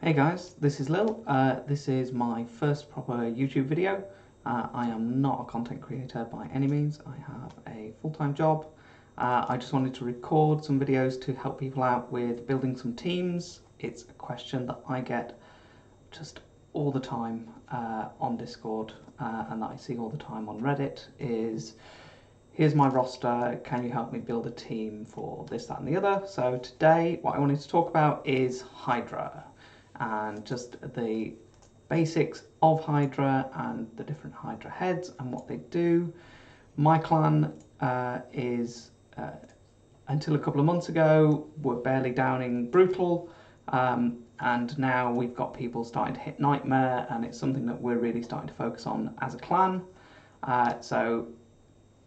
Hey guys, this is Lil. This is my first proper YouTube video. I am not a content creator by any means. I have a full-time job. I just wanted to record some videos to help people out with building some teams. It's a question that I get just all the time on Discord and that I see all the time on Reddit is, here's my roster, can you help me build a team for this, that and the other? So today what I wanted to talk about is Hydra and just the basics of Hydra and the different Hydra heads and what they do. My clan is, until a couple of months ago, we're barely downing Brutal, and now we've got people starting to hit Nightmare, and it's something that we're really starting to focus on as a clan. So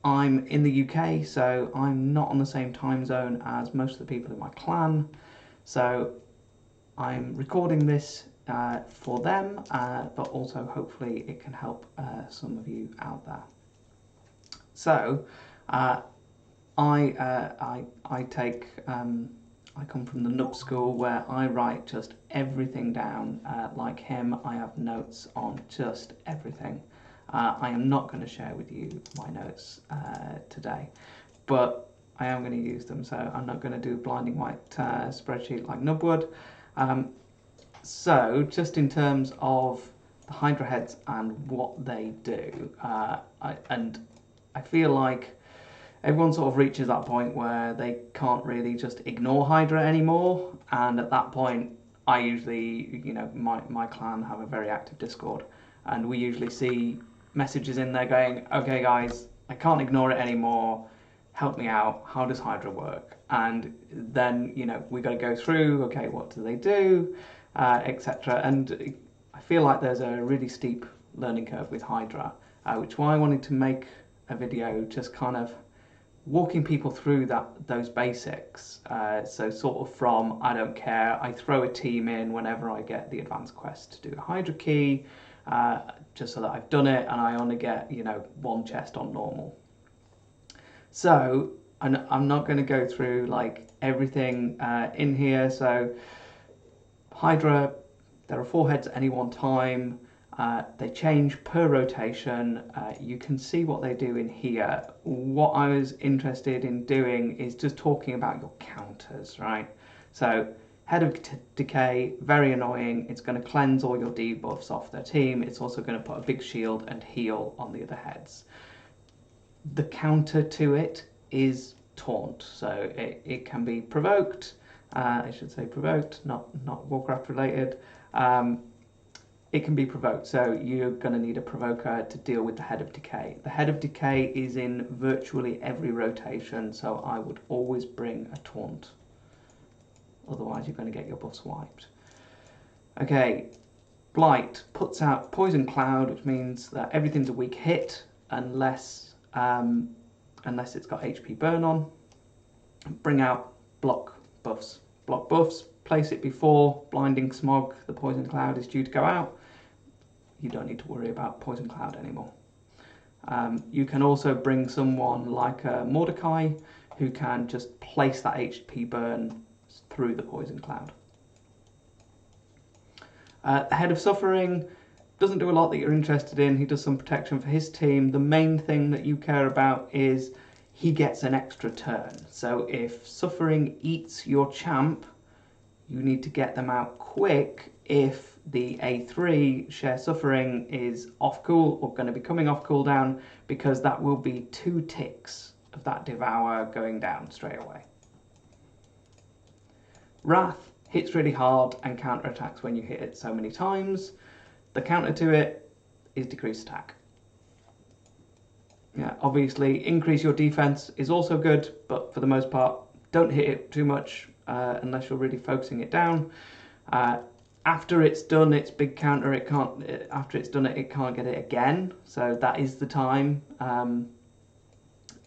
I'm in the UK, so I'm not on the same time zone as most of the people in my clan. So I'm recording this for them, but also hopefully it can help some of you out there. So I come from the Nub school where I write just everything down like him. I have notes on just everything. I am not going to share with you my notes today, but I am going to use them, so I'm not going to do a blinding white spreadsheet like Nub would. So just in terms of the Hydra heads and what they do, I feel like everyone sort of reaches that point where they can't really just ignore Hydra anymore, and at that point I usually, my clan have a very active Discord, and we usually see messages in there going, okay guys, I can't ignore it anymore, help me out, how does Hydra work? And then, we got to go through, okay, what do they do, etc. And I feel like there's a really steep learning curve with Hydra, which is why I wanted to make a video just kind of walking people through those basics. So sort of from, I don't care, I throw a team in whenever I get the advanced quest to do a Hydra key, just so that I've done it and I only get, one chest on normal. So I'm not going to go through like everything in here. So Hydra, there are 4 heads at any one time. They change per rotation. You can see what they do in here. What I was interested in doing is just talking about your counters, right? So Head of Decay, very annoying. It's going to cleanse all your debuffs off their team. It's also going to put a big shield and heal on the other heads. The counter to it is Taunt, so it can be provoked. I should say provoked, not Warcraft related. It can be provoked, so you're going to need a provoker to deal with the Head of Decay. The Head of Decay is in virtually every rotation, so I would always bring a Taunt. Otherwise you're going to get your buffs wiped. Okay, Blight puts out Poison Cloud, which means that everything's a weak hit unless it's got HP burn on. Bring out Block buffs. Block buffs, place it before Blinding Smog, the Poison Cloud, is due to go out. You don't need to worry about Poison Cloud anymore. You can also bring someone like Mordecai, who can just place that HP burn through the Poison Cloud. The Head of Suffering doesn't do a lot that you're interested in. He does some protection for his team. The main thing that you care about is he gets an extra turn. So if Suffering eats your champ, you need to get them out quick if the A3 Share Suffering is off cool or going to be coming off cooldown, because that will be 2 ticks of that Devour going down straight away. Wrath hits really hard and counterattacks when you hit it so many times. The counter to it is decreased attack. Yeah, obviously increase your defense is also good, but for the most part don't hit it too much unless you're really focusing it down. After it's done its big counter, it can't get it again, so that is the time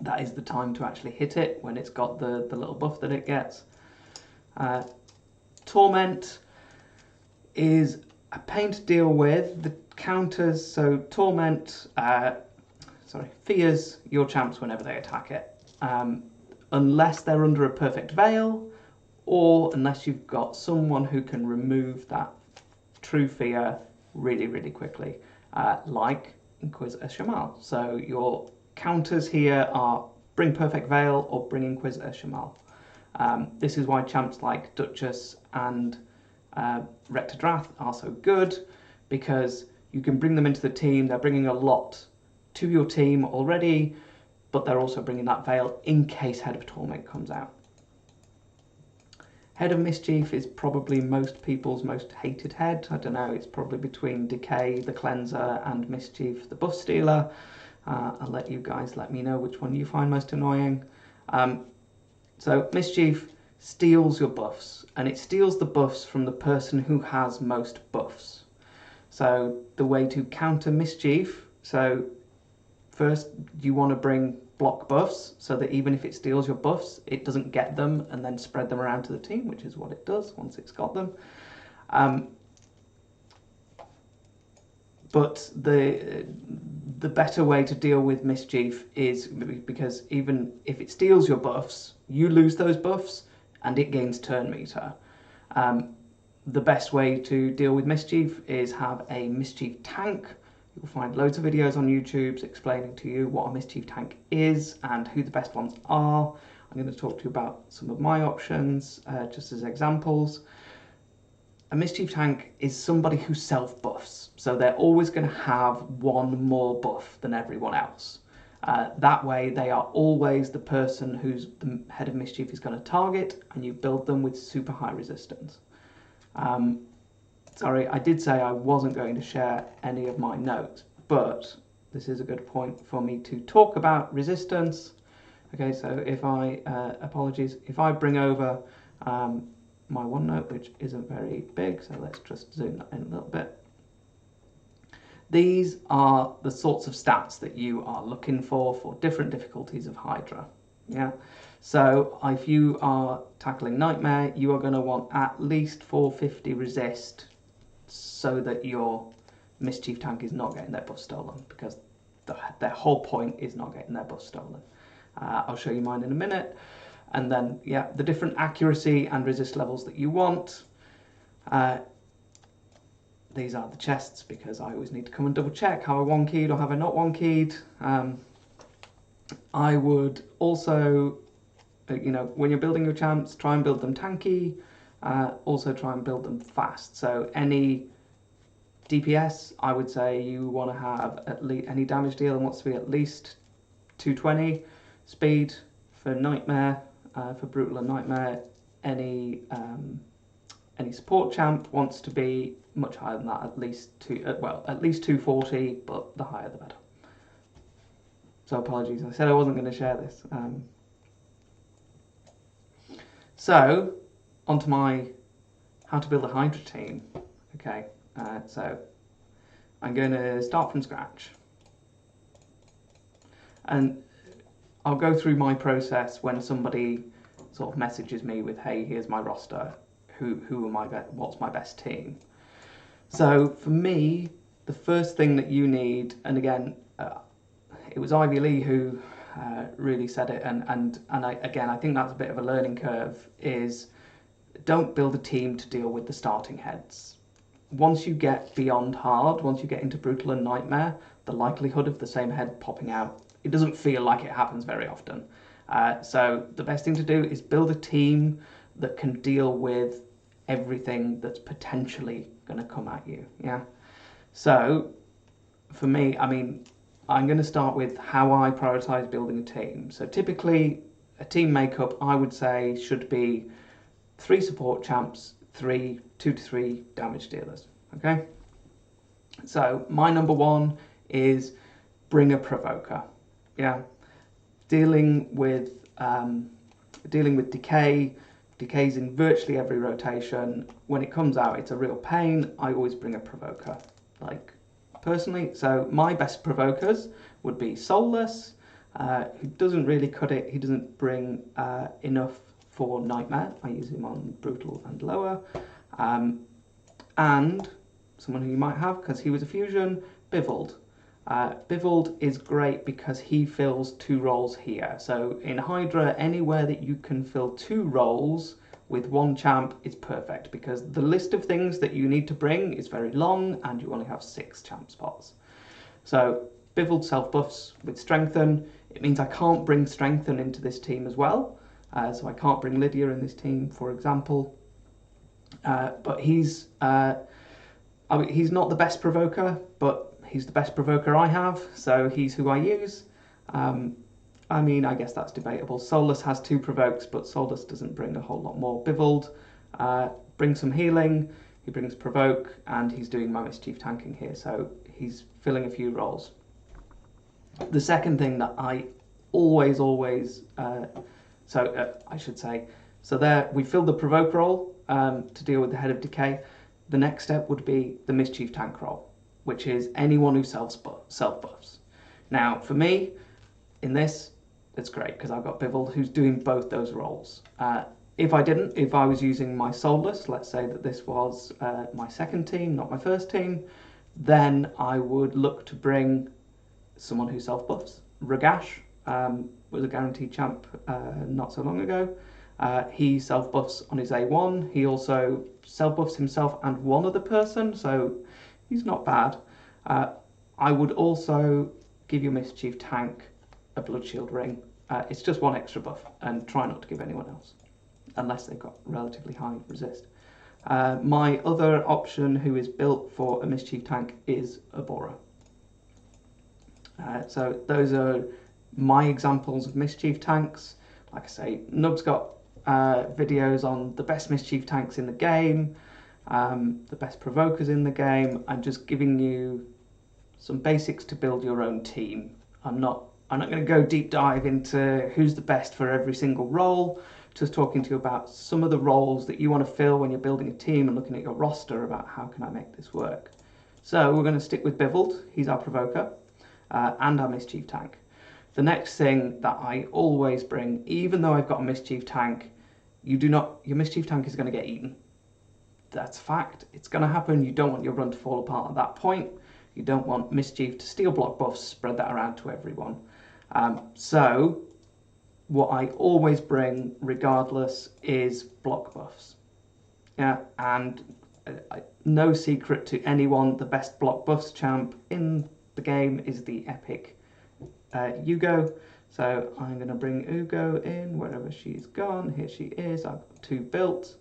to actually hit it, when it's got the little buff that it gets. Torment is a pain to deal with. The counters, so Torment fears your champs whenever they attack it, unless they're under a perfect veil, or unless you've got someone who can remove that through fear really, really quickly, like Inquisitor Shamal. So your counters here are bring Perfect Veil or bring Inquisitor Shamal. This is why champs like Duchess and Rector Drath are so good, because you can bring them into the team. They're bringing a lot to your team already, but they're also bringing that Veil in case Head of Torment comes out. Head of Mischief is probably most people's most hated head. I don't know, it's probably between Decay, the Cleanser, and Mischief, the Buff Stealer. I'll let you guys let me know which one you find most annoying. So Mischief steals your buffs, and it steals the buffs from the person who has most buffs. So the way to counter Mischief, so first you want to bring block buffs, so that even if it steals your buffs, it doesn't get them and then spread them around to the team, which is what it does once it's got them. But the better way to deal with Mischief is, because even if it steals your buffs, you lose those buffs and it gains turn meter. The best way to deal with Mischief is have a Mischief tank. You'll find loads of videos on YouTube explaining to you what a Mischief tank is and who the best ones are. I'm going to talk to you about some of my options just as examples. A Mischief tank is somebody who self-buffs, so they're always going to have one more buff than everyone else. That way they are always the person who's the Head of Mischief is going to target, and you build them with super high resistance. Sorry, I did say I wasn't going to share any of my notes, but this is a good point for me to talk about resistance. Okay, so if I, apologies, if I bring over my OneNote, which isn't very big, so let's just zoom that in a little bit. These are the sorts of stats that you are looking for different difficulties of Hydra. Yeah, so if you are tackling Nightmare, you are going to want at least 450 resist, so that your Mischief tank is not getting their buff stolen, because their whole point is not getting their buff stolen. I'll show you mine in a minute. And then, yeah, the different accuracy and resist levels that you want. These are the chests, because I always need to come and double check how I one-keyed or have I not one-keyed. I would also, when you're building your champs, try and build them tanky. Also try and build them fast. So any DPS, I would say you want to have at least, any damage dealer wants to be at least 220. Speed for Nightmare, for Brutal and Nightmare, any support champ wants to be much higher than that, at least at least 240, but the higher the better. So apologies, I said I wasn't going to share this. So onto my how to build a Hydra team. Okay, so I'm going to start from scratch, and I'll go through my process when somebody sort of messages me with, hey, here's my roster, who am I, what's my best team. So for me, the first thing that you need, and again, it was Ivy Lee who really said it, and I think that's a bit of a learning curve, is don't build a team to deal with the starting heads. Once you get beyond hard, once you get into Brutal and Nightmare, the likelihood of the same head popping out, it doesn't feel like it happens very often. So the best thing to do is build a team that can deal with everything that's potentially going to come at you. Yeah. So for me, I mean, I'm going to start with how I prioritize building a team. So typically, a team makeup, I would say, should be 3 support champs, 2 to 3 damage dealers. Okay. So my number 1 is bring a provoker. Yeah, dealing with decay. Decay's in virtually every rotation. When it comes out, it's a real pain. I always bring a provoker, like personally. So my best provokers would be Soulless, who doesn't really cut it. He doesn't bring enough for Nightmare. I use him on Brutal and lower. And someone who you might have, because he was a fusion, Bivald. Bivald is great because he fills 2 roles here. So in Hydra, anywhere that you can fill 2 roles with one champ is perfect, because the list of things that you need to bring is very long and you only have 6 champ spots. So Bivald self-buffs with Strengthen. It means I can't bring Strengthen into this team as well. So I can't bring Lydia in this team, for example. But he's not the best provoker, but he's the best provoker I have, so he's who I use. I mean, I guess that's debatable. Solus has 2 provokes, but Solus doesn't bring a whole lot more. Bivald brings some healing, he brings provoke, and he's doing my mischief tanking here, so he's filling a few roles. The second thing that I always, I should say, so there we filled the provoke role to deal with the Head of Decay. The next step would be the mischief tank role, which is anyone who self-buffs. Now, for me, in this, it's great because I've got Bivald who's doing both those roles. If I was using my Soulless, let's say that this was my second team, not my first team, then I would look to bring someone who self-buffs. Ragash was a guaranteed champ not so long ago. He self-buffs on his A1. He also self-buffs himself and one other person, so he's not bad. I would also give your mischief tank a blood shield ring. It's just 1 extra buff, and try not to give anyone else, unless they've got relatively high resist. My other option, who is built for a mischief tank, is Abora. So those are my examples of mischief tanks. Like I say, Nub's got videos on the best mischief tanks in the game, the best provokers in the game. I'm just giving you some basics to build your own team. I'm not going to go deep dive into who's the best for every single role. Just talking to you about some of the roles that you want to fill when you're building a team and looking at your roster about how can I make this work. So we're going to stick with Bivald. He's our provoker and our mischief tank. The next thing that I always bring, even though I've got a mischief tank, your mischief tank is going to get eaten. That's fact. It's going to happen. You don't want your run to fall apart at that point. You don't want mischief to steal block buffs, spread that around to everyone. So what I always bring, regardless, is block buffs. Yeah, and no secret to anyone, the best block buffs champ in the game is the epic Hugo. So I'm going to bring Hugo in wherever she's gone. Here she is. I've got 2 built.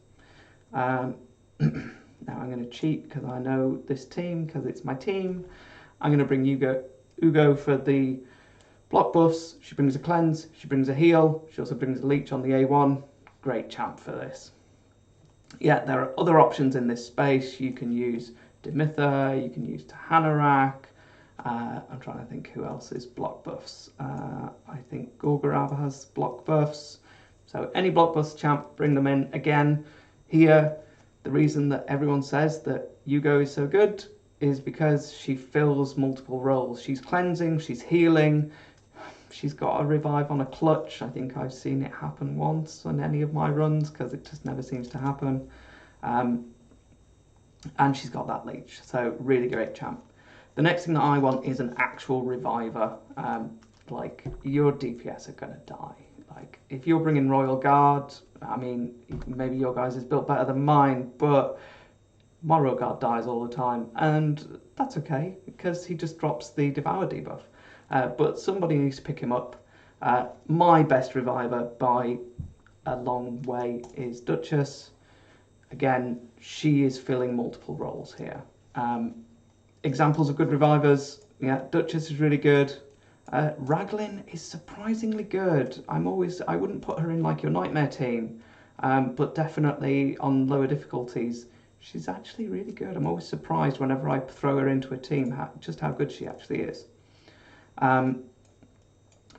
Now I'm going to cheat because I know this team, because it's my team. I'm going to bring Hugo for the block buffs. She brings a cleanse, she brings a heal, she also brings a leech on the A1. Great champ for this. Yeah, there are other options in this space. You can use Demitha, you can use Tahanarak. I'm trying to think who else is block buffs. I think Gorgorab has block buffs. So any block buffs champ, bring them in. Again, here, the reason that everyone says that Hugo is so good is because she fills multiple roles. She's cleansing, she's healing, she's got a revive on a clutch. I think I've seen it happen once on any of my runs because it just never seems to happen. And she's got that leech, so really great champ. The next thing that I want is an actual reviver. Like, your DPS are going to die. Like, if you're bringing Royal Guard, I mean, maybe your guys is built better than mine, but my Royal Guard dies all the time, and that's okay, because he just drops the Devour debuff. But somebody needs to pick him up. My best reviver by a long way is Duchess. Again, she is filling multiple roles here. Examples of good revivers, yeah, Duchess is really good. Raglan is surprisingly good. I wouldn't put her in like your Nightmare team, but definitely on lower difficulties, she's actually really good. I'm always surprised whenever I throw her into a team just how good she actually is. Other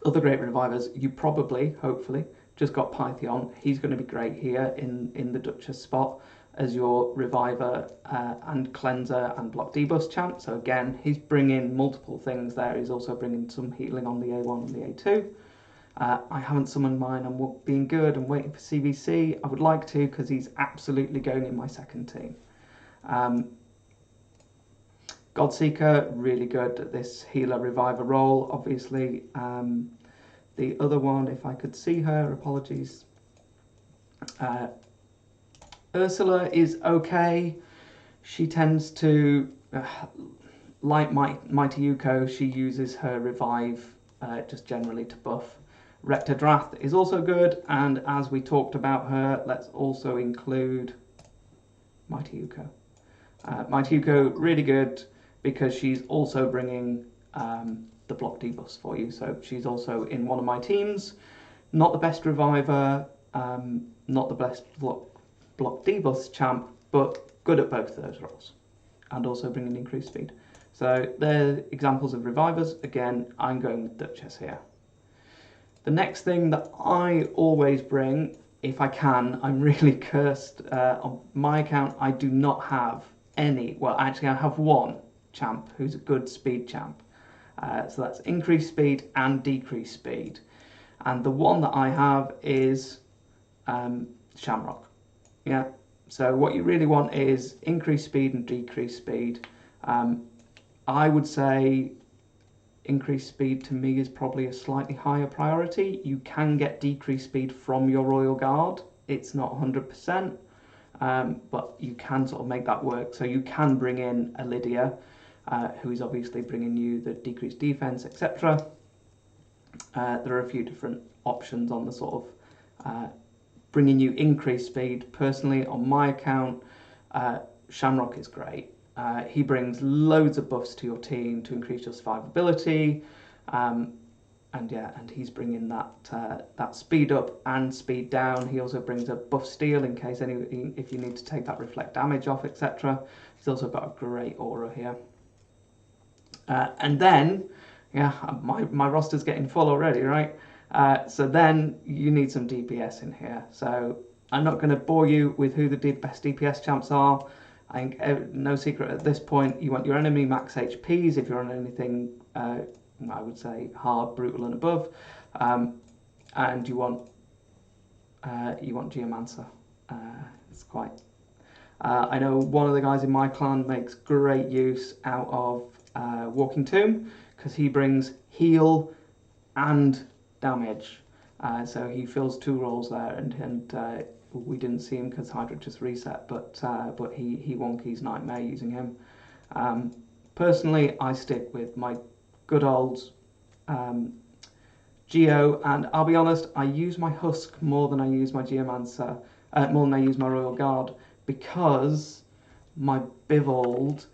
great revivers, you probably, hopefully, just got Pythion. He's going to be great here in the Duchess spot as your reviver and cleanser and block debuff champ. So again, he's bringing multiple things there. He's also bringing some healing on the A1 and the A2. I haven't summoned mine. I'm being good. I'm waiting for CVC. I would like to because he's absolutely going in my second team. Godseeker, really good at this healer reviver role, obviously. The other one, if I could see her, apologies. Ursula is okay. She tends to, like Mighty Yuko, she uses her revive just generally to buff. Rector Drath is also good, and as we talked about her, let's also include Mighty Yuko. Mighty Yuko, really good because she's also bringing the block debuffs for you. So she's also in one of my teams. Not the best reviver, not the best block debuffs champ, but good at both those roles, and also bringing increased speed. So they're examples of revivers. Again, I'm going with Duchess here. The next thing that I always bring, if I can, I'm really cursed. On my account, I do not have any. Well, actually, I have one champ who's a good speed champ. So that's increased speed and decreased speed. And the one that I have is Shamrock. Yeah. So what you really want is increased speed and decreased speed. I would say increased speed to me is probably a slightly higher priority. You can get decreased speed from your Royal Guard. It's not 100%, but you can sort of make that work. So you can bring in a Lydia, who is obviously bringing you the decreased defense, etc. There are a few different options on the sort of bringing you increased speed. Personally, on my account, Shamrock is great. He brings loads of buffs to your team to increase your survivability, and he's bringing that speed up and speed down. He also brings a buff steal in case if you need to take that reflect damage off, etc. He's also got a great aura here. And then, yeah, my roster's getting full already, right? So then you need some DPS in here. So I'm not going to bore you with who the best DPS champs are. I think no secret at this point, you want your enemy max HPs if you're on anything, I would say hard, brutal and above, and you want Geomancer. It's quite. I know one of the guys in my clan makes great use out of Walking Tomb because he brings heal and damage, so he fills two roles there, and we didn't see him because Hydra just reset, but he wonkies Nightmare using him. Personally, I stick with my good old Geo, and I'll be honest, I use my Husk more than I use my Geomancer, more than I use my Royal Guard, because my Bivold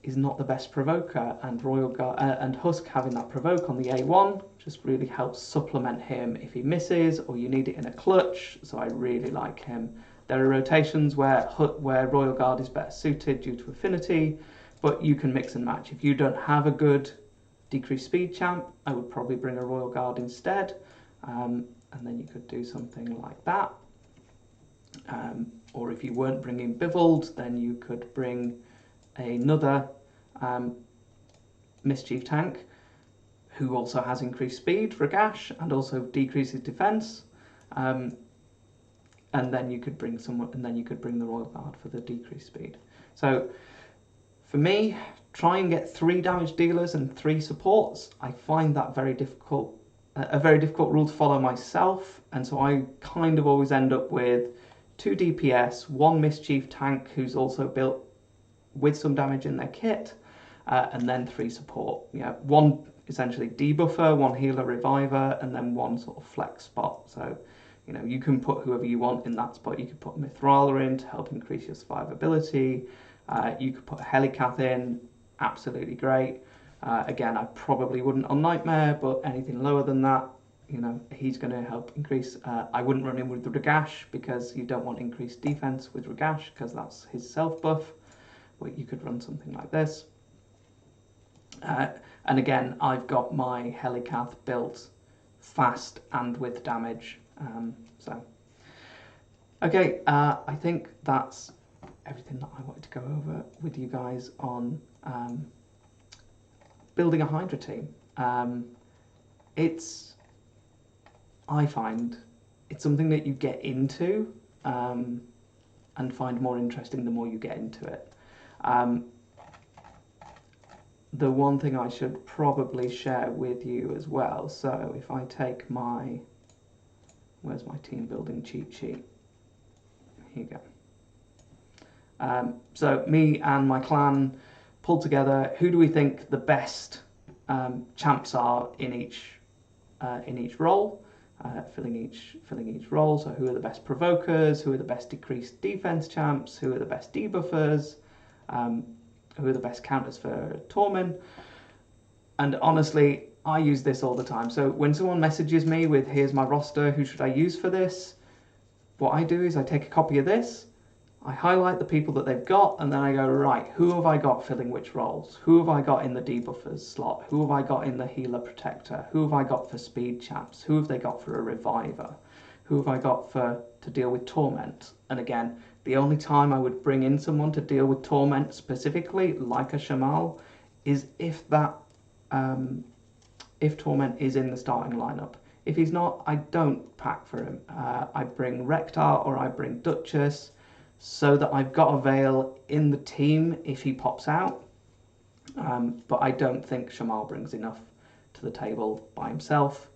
is not the best provoker, and Royal Guard and Husk having that provoke on the A1 just really helps supplement him if he misses or you need it in a clutch. So I really like him. There are rotations where Royal Guard is better suited due to affinity, but you can mix and match. If you don't have a good decreased speed champ, I would probably bring a Royal Guard instead, and then you could do something like that. Or if you weren't bringing Bivold, then you could bring another Mischief tank who also has increased speed, Ragash, and also decreases defense. And then you could bring the Royal Guard for the decreased speed. So for me, try and get 3 damage dealers and 3 supports. I find that very difficult, a very difficult rule to follow myself, and so I kind of always end up with 2 DPS, 1 Mischief tank who's also built with some damage in their kit, and then 3 support. Yeah, 1 essentially debuffer, 1 healer reviver, and then 1 sort of flex spot. So, you know, you can put whoever you want in that spot. You could put Mithrala in to help increase your survivability. You could put a Helicath in, absolutely great. Again, I probably wouldn't on Nightmare, but anything lower than that, you know, he's going to help increase. I wouldn't run in with the Ragash because you don't want increased defense with Ragash because that's his self buff. But you could run something like this. And again, I've got my Helicath built fast and with damage. Okay, I think that's everything that I wanted to go over with you guys on building a Hydra team. I find it's something that you get into and find more interesting the more you get into it. The one thing I should probably share with you as well, so if I take where's my team building cheat sheet? Here you go. So me and my clan pulled together who do we think the best champs are in each role, filling each role. So who are the best provokers, who are the best decreased defense champs, who are the best debuffers, who are the best counters for torment. And honestly, I use this all the time. So when someone messages me with here's my roster, who should I use for this, what I do is I take a copy of this, I highlight the people that they've got, and then I go, right, who have I got filling which roles? Who have I got in the debuffers slot? Who have I got in the healer protector? Who have I got for speed champs? Who have they got for a reviver? Who have I got to deal with torment? And again, the only time I would bring in someone to deal with torment specifically, like a Shamal, is if torment is in the starting lineup. If he's not, I don't pack for him. I bring Rektar or I bring Duchess, so that I've got a Veil in the team if he pops out. But I don't think Shamal brings enough to the table by himself.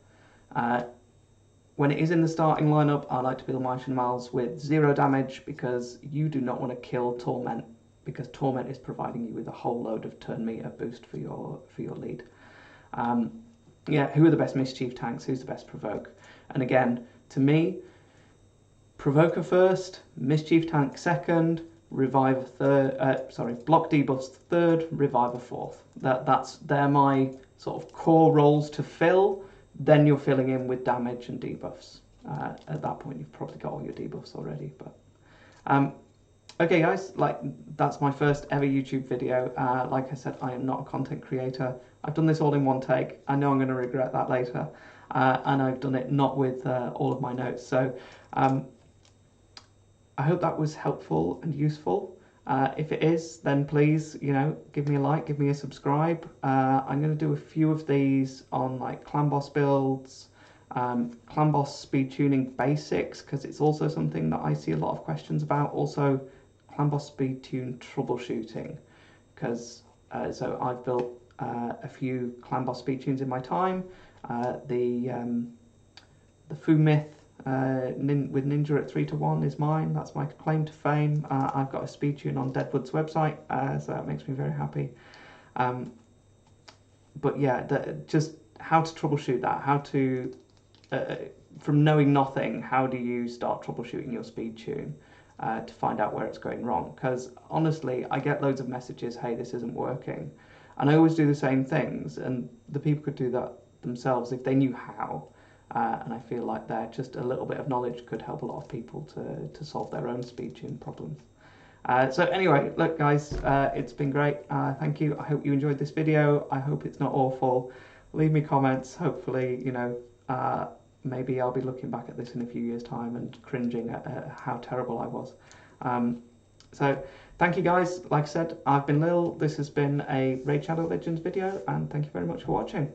When it is in the starting lineup, I like to build my Shamals with 0 damage, because you do not want to kill Torment, because Torment is providing you with a whole load of turn meter boost for your lead. Yeah, who are the best Mischief tanks? Who's the best Provoke? And again, to me, Provoker first, Mischief tank second, Reviver third. Block debuffs third, Reviver fourth. They're my sort of core roles to fill. Then you're filling in with damage and debuffs. At that point, you've probably got all your debuffs already. But okay, guys, that's my first ever YouTube video. Like I said, I am not a content creator. I've done this all in one take. I know I'm going to regret that later, and I've done it not with all of my notes. So I hope that was helpful and useful. If it is, then please, give me a like, give me a subscribe. I'm going to do a few of these on Clan Boss builds, Clan Boss speed tuning basics, because it's also something that I see a lot of questions about. Also, Clan Boss speed tune troubleshooting, because so I've built a few Clan Boss speed tunes in my time. The Fu Myth with Ninja at 3-1 is mine. That's my claim to fame. I've got a speed tune on Deadwood's website, so that makes me very happy. But yeah, just how to troubleshoot that, how to, from knowing nothing, how do you start troubleshooting your speed tune to find out where it's going wrong? Because honestly, I get loads of messages, hey, this isn't working. And I always do the same things, and the people could do that themselves if they knew how. And I feel like just a little bit of knowledge could help a lot of people to solve their own speed tune problems. So anyway, look guys, it's been great. Thank you. I hope you enjoyed this video. I hope it's not awful. Leave me comments. Hopefully, maybe I'll be looking back at this in a few years' time and cringing at how terrible I was. So thank you guys. Like I said, I've been Lil. This has been a Raid Shadow Legends video, and thank you very much for watching.